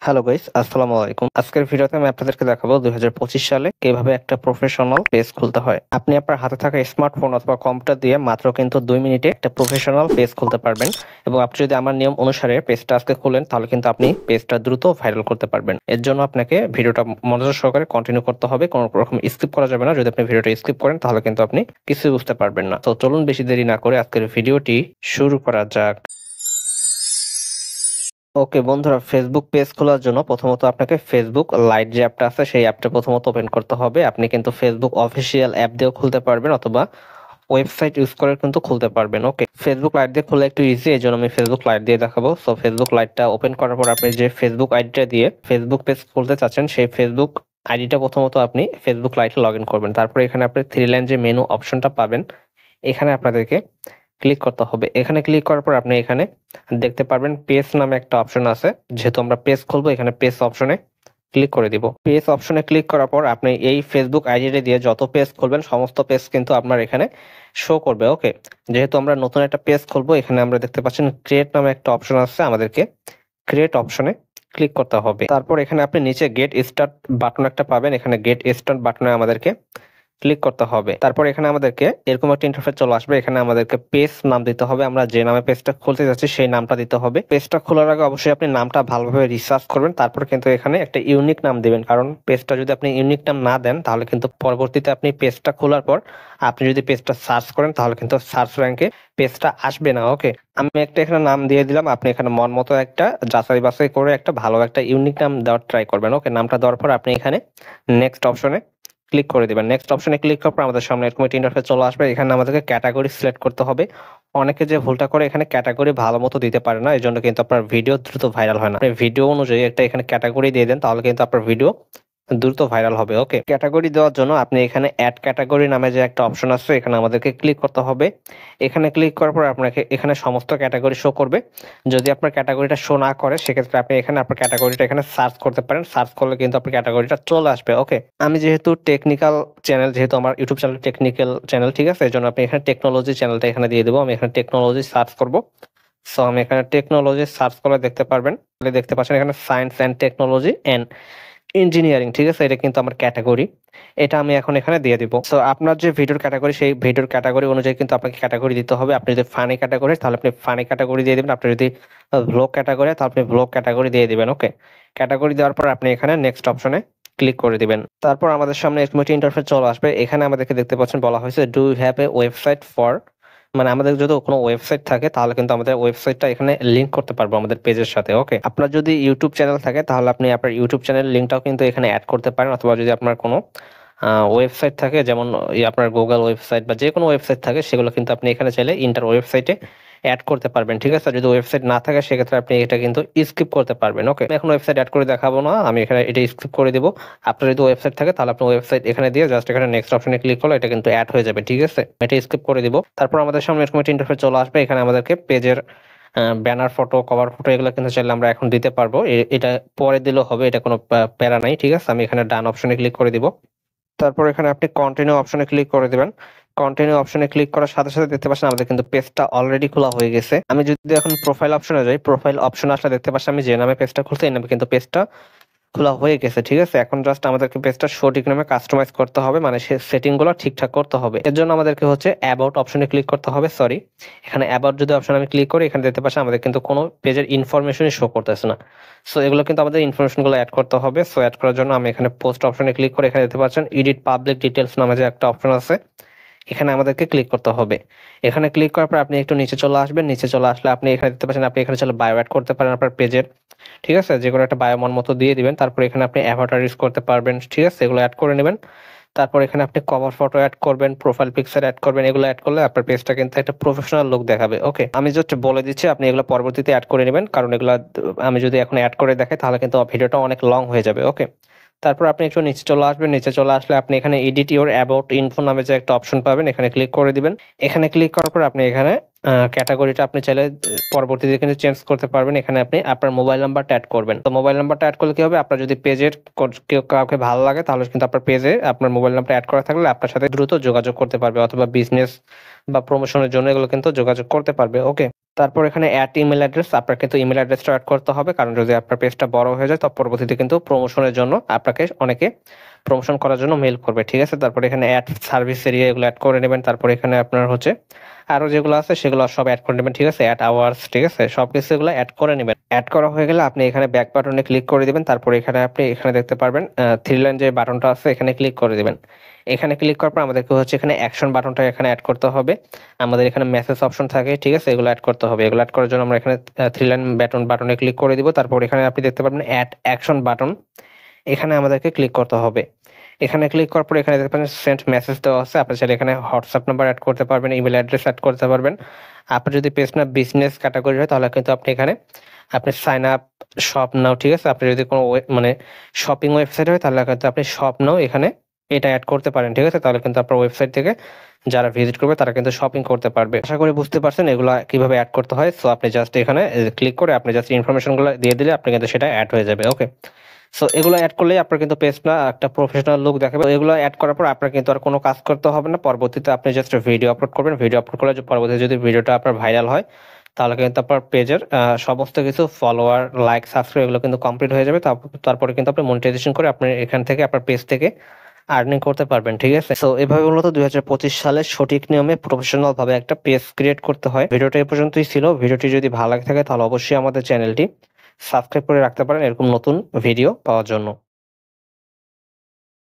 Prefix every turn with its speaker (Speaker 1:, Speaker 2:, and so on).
Speaker 1: Hello guys, আসসালামু আলাইকুম। আজকের ভিডিওতে আমি আপনাদেরকে দেখাবো 2025 সালে কিভাবে একটা প্রফেশনাল পেজ খুলতে হয়। আপনি আপনার হাতে থাকা স্মার্টফোন অথবা কম্পিউটার দিয়ে মাত্র কিন্তু 2 মিনিটে একটা প্রফেশনাল পেজ খুলতে পারবেন এবং আপনি যদি আমার নিয়ম অনুসারে পেজটা আজকে খুলেন তাহলে কিন্তু আপনি পেজটা দ্রুত ভাইরাল করতে পারবেন। এর জন্য আপনাকে ভিডিওটা মনোযোগ সহকারে কন্টিনিউ করতে হবে, কোনো রকম স্কিপ করা যাবে না। যদি আপনি ভিডিওটা স্কিপ করেন তাহলে কিন্তু আপনি কিছুই বুঝতে পারবেন না। তো চলুন বেশি দেরি না করে আজকের ভিডিওটি শুরু করা যাক। ওকে বন্ধুরা, ফেসবুক পেজ খোলার জন্য প্রথমত আপনাকে ফেসবুক লাইট যে অ্যাপটা আছে সেই অ্যাপটা প্রথমত ওপেন করতে হবে। আপনি কিন্তু ফেসবুক অফিসিয়াল অ্যাপ দিয়েও খুলতে পারবেন অথবা ওয়েবসাইট ইউজ করে কিন্তু খুলতে পারবেন। ওকে, ফেসবুক লাইট দিয়ে খোলা একটু ইজি, এই জন্য আমি ফেসবুক লাইট দিয়ে দেখাবো। সো ফেসবুক লাইটটা ওপেন করার পর আপনি যে ফেসবুক আইডিটা দিয়ে ফেসবুক পেজ খুলতে চাচ্ছেন সেই ফেসবুক আইডিটা প্রথমত আপনি ফেসবুক লাইটে লগ ইন করবেন। তারপরে এখানে আপনি 3 লাইন যে মেনু অপশনটা পাবেন এখানে আপনাদেরকে ক্লিক করতে হবে। এখানে ক্লিক করার পর আপনি এখানে দেখতে পারবেন পেজ নামে একটা অপশন আছে। যেহেতু আমরা পেজ খুলবো এখানে পেজ অপশনে ক্লিক করে দিব। পেজ অপশনে ক্লিক করার পর আপনি এই ফেসবুক আইডিটা দিয়ে যত পেজ খুলবেন সমস্ত পেজ কিন্তু আপনার এখানে শো করবে। ওকে, যেহেতু আমরা নতুন একটা পেজ খুলবো এখানে আমরা দেখতে পাচ্ছেন ক্রিয়েট নামে একটা অপশন আছে, আমাদেরকে ক্রিয়েট অপশনে ক্লিক করতে হবে। তারপর এখানে আপনি নিচে গেট স্টার্ট বাটন একটা পাবেন, এখানে গেট স্টার্ট বাটনে আমাদেরকে ক্লিক করতে হবে। তারপর এখানে আমাদেরকে এরকম একটা ইন্টারফেস চলে আসবে। এখানে আমাদেরকে পেজ নাম দিতে হবে, আমরা যে নামে পেজটা খুলতে যাচ্ছি সেই নামটা দিতে হবে। পেজটা খোলার আগে অবশ্যই আপনি নামটা ভালোভাবে রিসার্চ করবেন, তারপর কিন্তু এখানে একটা ইউনিক নাম দিবেন। কারণ পেজটা যদি আপনি ইউনিক নাম না দেন তাহলে কিন্তু পরবর্তীতে আপনি পেজটা খোলার পর আপনি যদি পেজটা সার্চ করেন তাহলে কিন্তু সার্চ র্যাঙ্কে পেজটা আসবে না। ওকে, আমি একটা এখানে নাম দিয়ে দিলাম, আপনি এখানে মন মতো একটা যাচাই বাছাই করে একটা ভালো একটা ইউনিক নাম দেওয়ার ট্রাই করবেন। ওকে, নামটা দেওয়ার পর আপনি এখানে নেক্সট অপশনে ক্লিক করে দিবেন। নেক্সট অপশনে ক্লিক করার পর আমাদের সামনে এরকম একটা ইন্টারফেস চলে আসবে। এখানে আমাদেরকে ক্যাটাগরি সিলেক্ট করতে হবে। অনেকে যে ভুলটা করে এখানে ক্যাটাগরি ভালো মতো দিতে পারে না, এই জন্য কিন্তু আপনার ভিডিও দ্রুত ভাইরাল হয় না। আপনি ভিডিও অনুযায়ী একটা এখানে ক্যাটাগরি দিয়ে দেন তাহলে কিন্তু আপনার ভিডিও দ্রুত ভাইরাল হবে। ওকে, ক্যাটাগরি দেওয়ার জন্য আপনি এখানে অ্যাড ক্যাটাগরি নামে যে একটা অপশন আছে এখানে আমাদেরকে ক্লিক করতে হবে। এখানে ক্লিক করার পর আপনাকে এখানে সমস্ত ক্যাটাগরি শো করবে। যদি আপনার ক্যাটাগরিটা শো না করে সেক্ষেত্রে আপনি এখানে আপনার ক্যাটাগরিটা এখানে সার্চ করতে পারেন। সার্চ করলে কিন্তু আপনার ক্যাটাগরিটা চলে আসবে। ওকে, আমি যেহেতু টেকনিক্যাল চ্যানেল, যেহেতু আমার ইউটিউব চ্যানেল টেকনিক্যাল চ্যানেল, ঠিক আছে, এই জন্য আপনি এখানে টেকনোলজি চ্যানেলটা এখানে দিয়ে দেবো। আমি এখানে টেকনোলজি সার্চ করব। সো আমি এখানে টেকনোলজি সার্চ করে দেখতে পারবেন, দেখতে পাচ্ছেন এখানে science and technology and engineering, ঠিক আছে, এটা কিন্তু আমার ক্যাটাগরি। এটা আমি এখন এখানে দিয়ে দিব। সো আপনার যে ভিডিওর ক্যাটাগরি সেই ভিডিওর ক্যাটাগরি অনুযায়ী কিন্তু আপনাকে ক্যাটাগরি দিতে হবে। আপনি যদি ফানি ক্যাটাগরি তাহলে আপনি ফানি ক্যাটাগরি দিয়ে দিবেন, আপনি যদি ভ্লগ ক্যাটাগরি তাহলে আপনি ভ্লগ ক্যাটাগরি দিয়ে দিবেন। ওকে, ক্যাটাগরি দেওয়ার পর আপনি এখানে নেক্সট অপশনে ক্লিক করে দিবেন। তারপর আমাদের সামনে এরকম একটা ইন্টারফেস চলে আসবে। এখানে আমাদেরকে দেখতে পাচ্ছেন বলা হয়েছে do you have a website for, মানে আমাদের যদি কোনো ওয়েবসাইট থাকে তাহলে কিন্তু আমাদের ওয়েবসাইটটা এখানে লিংক করতে পারবো আমাদের পেজের সাথে। ওকে, আপনার যদি ইউটিউব চ্যানেল থাকে তাহলে আপনি আপনার ইউটিউব চ্যানেল লিংকটাও কিন্তু এখানে অ্যাড করতে পারেন, অথবা যদি আপনার কোনো ওয়েবসাইট থাকে যেমন আপনার গুগল ওয়েবসাইট বা যে কোনো ওয়েবসাইট থাকে সেগুলো কিন্তু আপনি এখানে চাইলে ইন্টার ওয়েবসাইটে অ্যাড করতে পারবেন। ঠিক আছে, যদি ওয়েবসাইট না থাকে সেক্ষেত্রে আপনি এটা কিন্তু স্কিপ করতে পারবেন। ওকে, এখন ওয়েবসাইট অ্যাড করে দেখাবো না, আমি এখানে এটা স্কিপ করে দিব। আপনার যদি ওয়েবসাইট থাকে তাহলে আপনি ওয়েবসাইট এখানে দিয়ে জাস্ট এখানে নেক্সট অপশনে ক্লিক করলে এটা কিন্তু অ্যাড হয়ে যাবে। ঠিক আছে, এটা স্কিপ করে দিব। তারপর আমাদের সামনে এরকম একটা ইন্টারফেস চলে আসবে। এখানে আমাদেরকে পেজের ব্যানার ফটো, কভার ফটো এগুলো কিন্তু চাইলে আমরা এখন দিতে পারবো। এটা পরে দিলেও হবে, এটা কোনো প্যারা নাই। ঠিক আছে, আমি এখানে ডান অপশনে ক্লিক করে দিব। তারপর এখানে আপনি কন্টিনিউ অপশনে ক্লিক করে দিবেন। কন্টিনিউ অপশনে ক্লিক করার সাথে সাথে দেখতে পাচ্ছেন আমাদের কিন্তু পেজটা অলরেডি খোলা হয়ে গেছে। আমি যদি এখন প্রোফাইল অপশনে যাই, প্রোফাইল অপশনে আসলে দেখতে পাচ্ছি আমি যে নামে পেজটা খুলতে এই নামে কিন্তু পেজটা খোলা হয়ে গেছে। ঠিক আছে, এখন জাস্ট আমাদেরকে পেজটা সঠিক নামে কাস্টমাইজ করতে হবে, মানে সেটিং গুলো ঠিকঠাক করতে হবে। এর জন্য আমাদেরকে হচ্ছে অ্যাবাউট অপশনে ক্লিক করতে হবে। সরি, এখানে অ্যাবাউট যদি অপশন আমি ক্লিক করি এখানে দেখতে পাচ্ছি আমাদের কিন্তু কোনো পেজের ইনফরমেশনই শো করতেছে না। সো এগুলো কিন্তু আমাদের ইনফরমেশনগুলো অ্যাড করতে হবে। সো অ্যাড করার জন্য আমি এখানে পোস্ট অপশনে ক্লিক করে এখানে দেখতে পাচ্ছেন এডিট পাবলিক ডিটেলস নামে যে একটা অপশন আছে এখানে আমাদেরকে ক্লিক করতে হবে। এখানে ক্লিক করার পর আপনি একটু নিচে চলে আসবেন। নিচে চলে আসলে আপনি এখানে দেখতে পাচ্ছেন আপনি এখানে চলে বায়ো অ্যাড করতে পারেন আপনার পেজের। ঠিক আছে, যে কোনো একটা বায়ো মন মতো দিয়ে দিবেন। তারপর এখানে আপনি অ্যাভাটার ইউজ করতে পারবেন। ঠিক আছে, এগুলো অ্যাড করে নেবেন। তারপর এখানে আপনি কভার ফটো অ্যাড করবেন, প্রোফাইল পিকচার অ্যাড করবেন। এগুলো অ্যাড করলে আপনার পেজটা কিন্তু একটা প্রফেশনাল লুক দেখাবে। ওকে, আমি জাস্ট বলে দিচ্ছি আপনি এগুলো পরবর্তীতে অ্যাড করে নেবেন, কারণ এগুলো আমি যদি এখন অ্যাড করে দেখাই তাহলে কিন্তু ভিডিওটা অনেক লং হয়ে যাবে। ওকে, তারপর আপনি একটু নিচে চলে আসবেন। নিচে চলে আসলে আপনি এখানে এডিট ইউর অ্যাবাউট ইনফো নামে যে একটা অপশন পাবেন এখানে ক্লিক করে দিবেন। এখানে ক্লিক করার পর আপনি এখানে ক্যাটাগরিটা আপনি চাইলে পরবর্তীতে কিন্তু চেঞ্জ করতে পারবেন। এখানে আপনি আপনার মোবাইল নাম্বারটা অ্যাড করবেন। তো মোবাইল নাম্বারটা অ্যাড করলে কি হবে, আপনার যদি পেজের কেউ কাউকে ভালো লাগে তাহলে কিন্তু আপনার পেজে আপনার মোবাইল নাম্বার অ্যাড করা থাকলে আপনার সাথে দ্রুত যোগাযোগ করতে পারবে, অথবা বিজনেস বা প্রমোশনের জন্য এগুলো কিন্তু যোগাযোগ করতে পারবে। ওকে, তারপর এখানে অ্যাড ইমেল অ্যাড্রেস, আপনার কিন্তু ইমেল অ্যাড্রেসটা অ্যাড করতে হবে, কারণ যদি আপনার পেজটা বড় হয়ে যায় তো পরবর্তীতে কিন্তু প্রমোশনের জন্য আপনাকে অনেকে প্রমোশন করার জন্য মেইল করবে, ঠিক আছে। তারপর এখানে অ্যাড সার্ভিস এরিয়া এগুলো অ্যাড করে নেবেন। তারপর এখানে আপনার হচ্ছে আরো যেগুলো আছে সেগুলো সব অ্যাড করে নেবেন, ঠিক আছে। অ্যাড আওয়ার্স, ঠিক আছে, সবকিছু এগুলো অ্যাড করে নেবেন। অ্যাড করা হয়ে গেলে আপনি এখানে ব্যাক বাটনে ক্লিক করে দিবেন। তারপর এখানে আপনি এখানে দেখতে পারবেন থ্রি লাইন যে বাটনটা আছে এখানে ক্লিক করে দিবেন। এখানে ক্লিক করার পর আমাদেরকে হচ্ছে এখানে অ্যাকশন বাটনটা এখানে অ্যাড করতে হবে। আমাদের এখানে মেসেজ অপশন থাকে, ঠিক আছে, এগুলো অ্যাড করতে হবে। এগুলো অ্যাড করার জন্য আমরা এখানে থ্রি লাইন বাটনে ক্লিক করে দিব। তারপর এখানে আপনি দেখতে পারবেন অ্যাড অ্যাকশন বাটন, এখানে আমাদেরকে ক্লিক করতে হবে। এখানে ক্লিক করার পর এখানে দেখতে পাচ্ছেন সেন্ড মেসেজ দেওয়া আছে। আপনি চাইলে এখানে হোয়াটসঅ্যাপ নাম্বার অ্যাড করতে পারবেন, ইমেল অ্যাড্রেস অ্যাড করতে পারবেন। আপনার যদি পেজটা বিজনেস ক্যাটাগরি হয় তাহলে কিন্তু আপনি এখানে আপনি সাইন আপ শপ নাও, ঠিক আছে। আপনি যদি কোনো মানে শপিং ওয়েবসাইট হয় তাহলে কিন্তু আপনি শপ নাও এখানে এটা অ্যাড করতে পারেন, ঠিক আছে। তাহলে কিন্তু আপনার ওয়েবসাইট থেকে যারা ভিজিট করবে তারা কিন্তু শপিং করতে পারবে। আশা করি বুঝতে পারছেন এগুলো কিভাবে অ্যাড করতে হয়। সো আপনি জাস্ট এখানে ক্লিক করে আপনি জাস্ট ইনফরমেশনগুলো দিয়ে দিলে আপনি কিন্তু সেটা অ্যাড হয়ে যাবে। ওকে, সো এগুলো অ্যাড করলেই আপনার কিন্তু পেজটা একটা প্রফেশনাল লুক দেখাবে। এগুলো অ্যাড করার পর আপনার কিন্তু আর কোনো কাজ করতে হবে না। পরবর্তীতে আপনি জাস্ট ভিডিও আপলোড করবেন। ভিডিও আপলোড করলে পরবর্তীতে যদি ভিডিওটা আপনার ভাইরাল হয় তাহলে কিন্তু আপনার পেজের সমস্ত কিছু ফলোয়ার, লাইক, সাবস্ক্রাইব এগুলো কিন্তু কমপ্লিট হয়ে যাবে। তারপরে কিন্তু আপনি মনিটাইজেশন করে আপনি এখান থেকে আপনার পেজ থেকে আর্নিং করতে পারবেন, ঠিক আছে। সো এভাবে মূলত 2025 সালে সঠিক নিয়মে প্রফেশনাল ভাবে একটা পেজ ক্রিয়েট করতে হয়। ভিডিওটা এই পর্যন্তই ছিল। ভিডিওটি যদি ভালো লাগে থাকে তাহলে অবশ্যই আমাদের চ্যানেলটি সাবস্ক্রাইব করে রাখতে পারেন এরকম নতুন ভিডিও পাওয়ার জন্য।